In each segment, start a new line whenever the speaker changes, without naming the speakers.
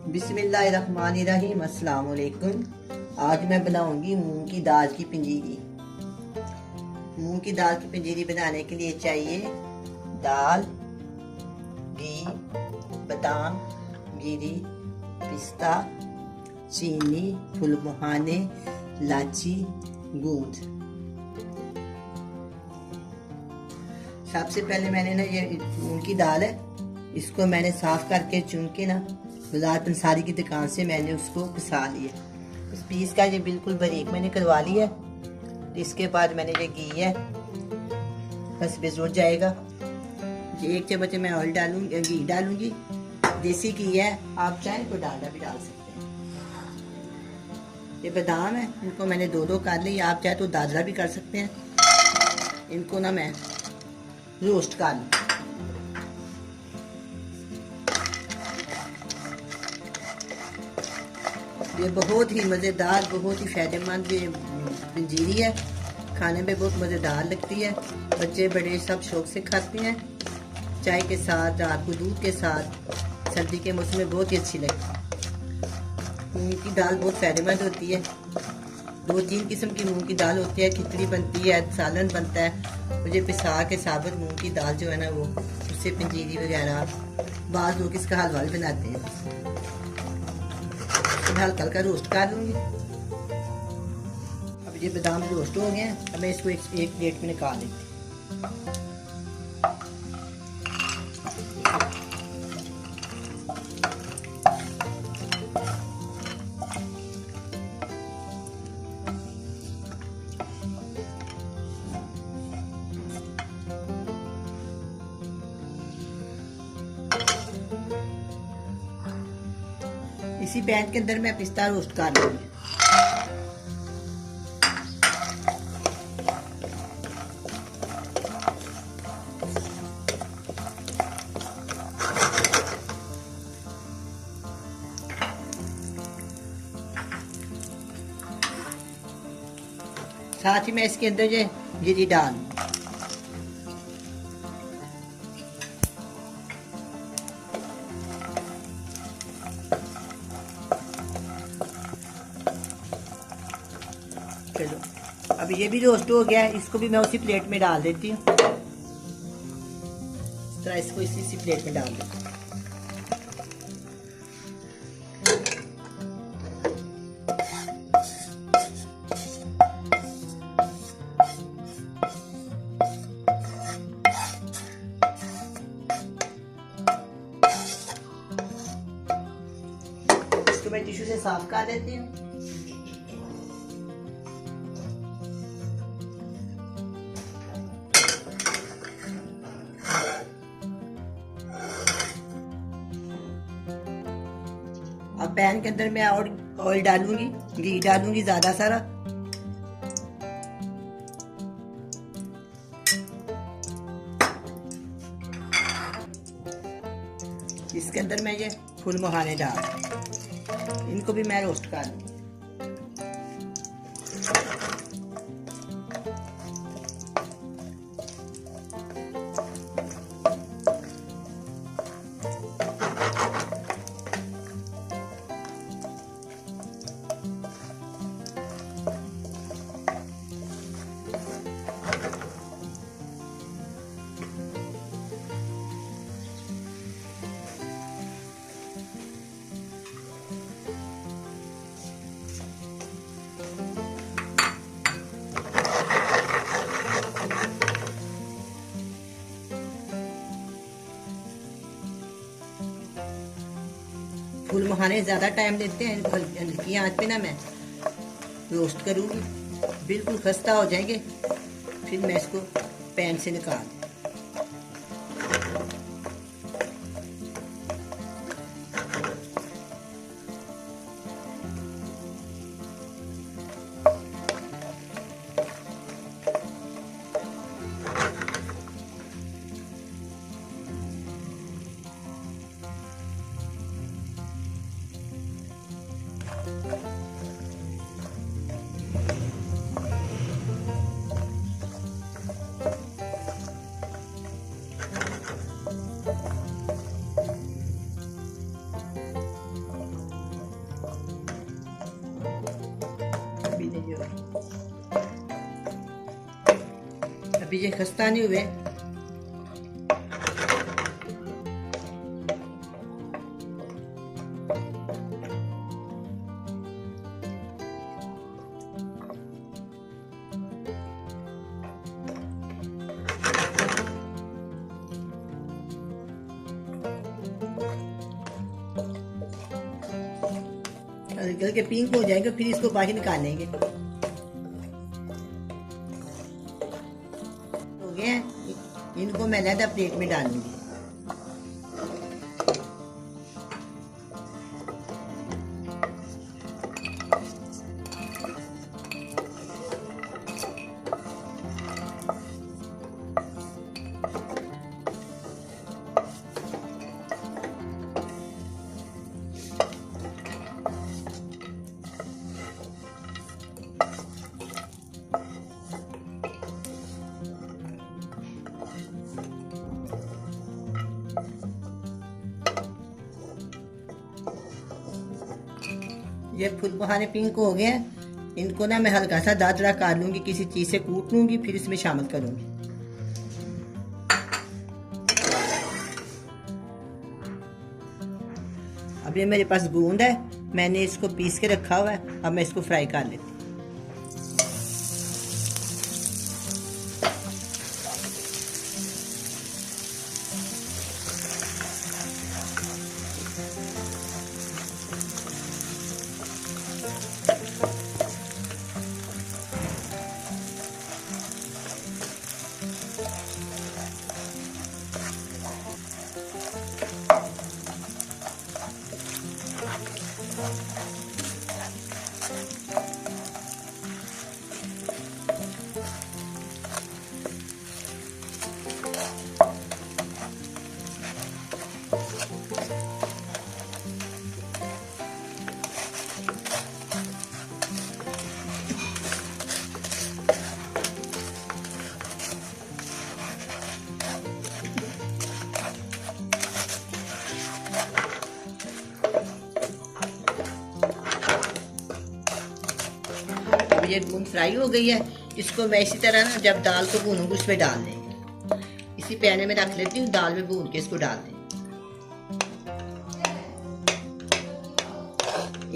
बिस्मिल्लाहिर्रहमानिर्रहीम। अस्सलाम वालेकुम। आज मैं बनाऊंगी मूंग की दाल की पंजीरी। मूंग की दाल की पंजीरी बनाने के लिए चाहिए दाल, घी, बादाम, गिरी, पिस्ता, चीनी, फूल मुहाने, इलायची, गूंद। सबसे पहले मैंने ना ये मूंग की दाल है, इसको मैंने साफ करके चुन के ना बाजार पंसारी की दुकान से मैंने उसको पिसा लिया। इस पीस का ये बिल्कुल बारीक मैंने करवा लिया। इसके बाद मैंने ये घी है, बस बेजोड़ जाएगा। ये 1 चम्मच मैं ऑयल डालूंगी, घी डालूंगी। देसी घी है, आप चाहें तो डालडा भी डाल सकते हैं। ये बादाम है, इनको मैंने 2-2 कर लिया। आप चाहे तो दादरा भी कर सकते हैं। इनको ना मैं रोस्ट कर लूँ। ये बहुत ही मज़ेदार, बहुत ही फायदेमंद ये पंजीरी है। खाने में बहुत मज़ेदार लगती है। बच्चे बड़े सब शौक से खाते हैं। चाय के साथ, रात को दूध के साथ, सर्दी के मौसम में बहुत ही अच्छी लगती है। मूंग की दाल बहुत फायदेमंद होती है। 2-3 किस्म की मूंग की दाल होती है। खिचड़ी बनती है, सालन बनता है। मुझे पिसा के साबुत मूंग की दाल जो है ना, वो उससे पंजीरी वगैरह, बाज़ लोग इसका हलवा भी बनाते हैं। हल्का हल्का रोस्ट कर लूंगी। अब ये बादाम रोस्ट हो गए हैं। अब मैं इसको एक प्लेट में निकाल लेती हूँ। इसी पैन के अंदर मैं पिस्ता रोस्ट कर लूंगी। साथ ही मैं इसके अंदर ये गिरी डाल, चलो अब ये भी रोस्ट हो गया है। इसको भी मैं उसी प्लेट में डाल देती हूँ। इस तरह इसको इसी प्लेट में डाल देती हूँ। इसको मैं टिश्यू से साफ कर देती हूँ। अब पैन के अंदर मैं और ऑयल डालूंगी, घी डालूंगी ज्यादा सारा। इसके अंदर मैं ये फूल मुहाने डाल, इनको भी मैं रोस्ट कर लूंगी। फूल मुहाने ज़्यादा टाइम लेते हैं। हल्की आंच पे ना मैं रोस्ट करूँगी, बिल्कुल खस्ता हो जाएंगे। फिर मैं इसको पैन से निकाल, अभी ये खस्ता नहीं हुए। हल्के हल्के पिंक हो जाएंगे, फिर इसको बाहर निकालेंगे। हो गया, इनको मैं अलग प्लेट में डालूंगी। ये फूल बहाने पिंक हो गए हैं। इनको ना मैं हल्का सा दादरा काट लूंगी, किसी चीज से कूट लूंगी, फिर इसमें शामिल करूंगी। अब ये मेरे पास गूंद है, मैंने इसको पीस के रखा हुआ है। अब मैं इसको फ्राई कर लेती हूँ। ये गूंद फ्राई हो गई है। इसको मैं इसी तरह ना जब दाल को भूनूंगी उसमें डाल देंगे। इसी पैने में रख लेती हूँ, दाल में भून के इसको डाल देंगे।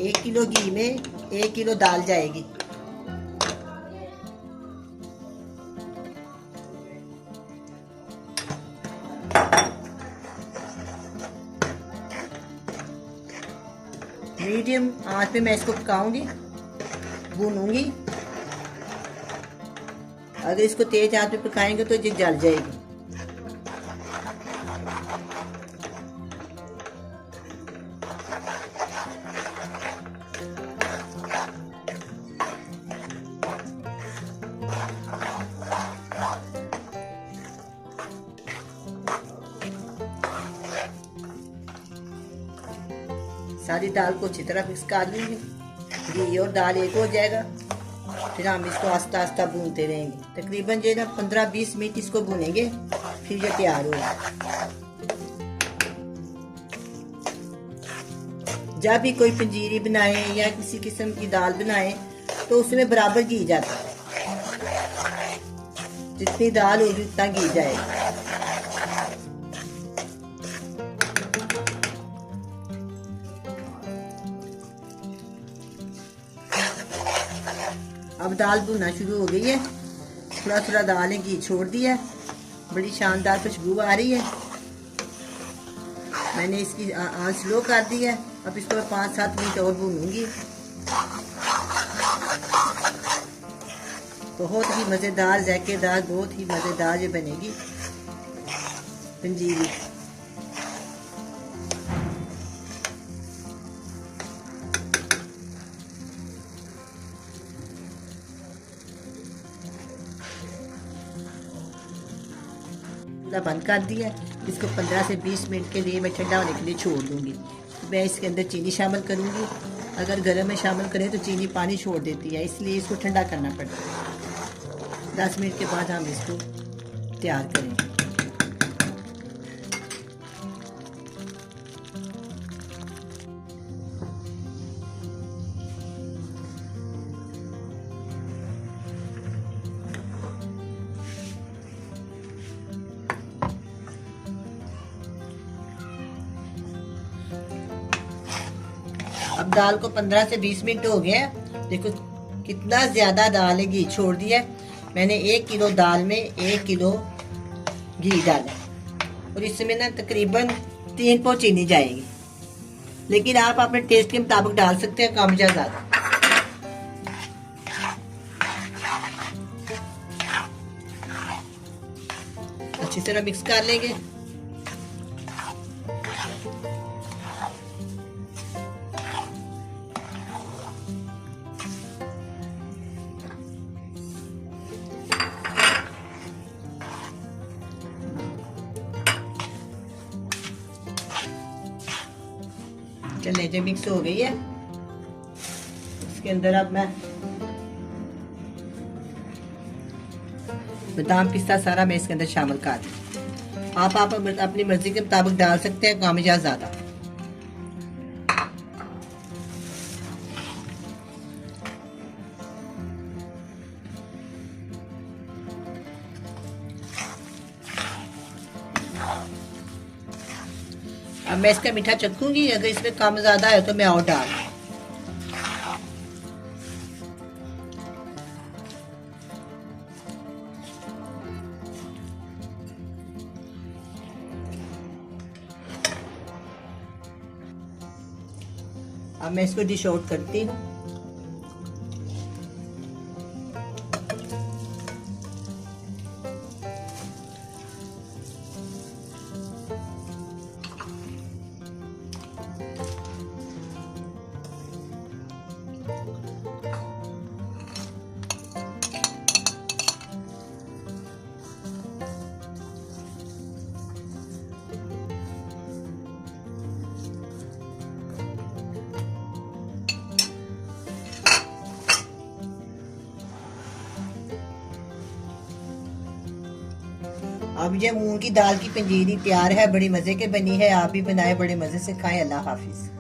1 किलो घी में 1 किलो दाल जाएगी। मीडियम आंच पे मैं इसको पकाऊंगी, भूनूंगी। अगर इसको तेज आंच पे पकाएंगे तो ये जल जाएगी। सारी दाल को अच्छी तरह मिक्स कर लूंगी। घी और दाल एक हो जाएगा, फिर हम इसको आस्ता आस्ता भूनते रहेंगे। तकरीबन जो है ना 15-20 मिनट इसको भूनेंगे, फिर ये तैयार होगा। जब भी कोई पंजीरी बनाए या किसी किस्म की दाल बनाए तो उसमें बराबर घी जाता है। जितनी दाल होगी उतना घी जाएगा। अब दाल भुनना शुरू हो गई है। थोड़ा थोड़ा दाल ने घी छोड़ दिया है, बड़ी शानदार खुशबू आ रही है। मैंने इसकी आंच स्लो कर दी है। अब इसको मैं 5-7 मिनट और भूनूंगी। बहुत ही मज़ेदार, जायकेदार, बहुत ही मज़ेदार ये बनेगी पंजीरी। बंद कर दिया। इसको 15 से 20 मिनट के लिए मैं ठंडा होने के लिए छोड़ दूंगी। मैं इसके अंदर चीनी शामिल करूंगी। अगर गर्म में शामिल करें तो चीनी पानी छोड़ देती है, इसलिए इसको ठंडा करना पड़ता है। 10 मिनट के बाद हम इसको तैयार करेंगे। अब दाल को 15 से 20 मिनट हो गए हैं। देखो कितना ज्यादा दाल है, घी छोड़ दिया है। मैंने 1 किलो दाल में 1 किलो घी डाला और इसमें ना तकरीबन 3 पाव चीनी जाएगी, लेकिन आप अपने टेस्ट के मुताबिक डाल सकते हैं, कम या ज्यादा। अच्छी तरह मिक्स कर लेंगे। चलिए जो मिक्स हो गई है, इसके अंदर अब मैं बादाम पिस्ता सारा मैं इसके अंदर शामिल कर दूँ। आप अपनी मर्जी के मुताबिक डाल सकते हैं, कम या ज्यादा। अब मैं इसका मीठा चखूंगी, अगर इसमें कम ज्यादा है तो मैं और डाल। अब मैं इसको डिश आउट करती हूँ। अब ये मूंग की दाल की पंजीरी तैयार है, बड़ी मजे के बनी है। आप भी बनाए, बड़े मजे से खाएं। अल्लाह हाफिज।